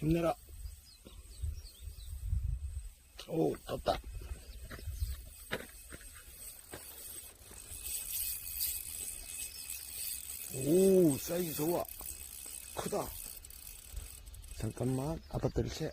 힘내라. 오, 떴다. 오, 사이즈 좋아. 크다. 잠깐만, 아빠 때릴게.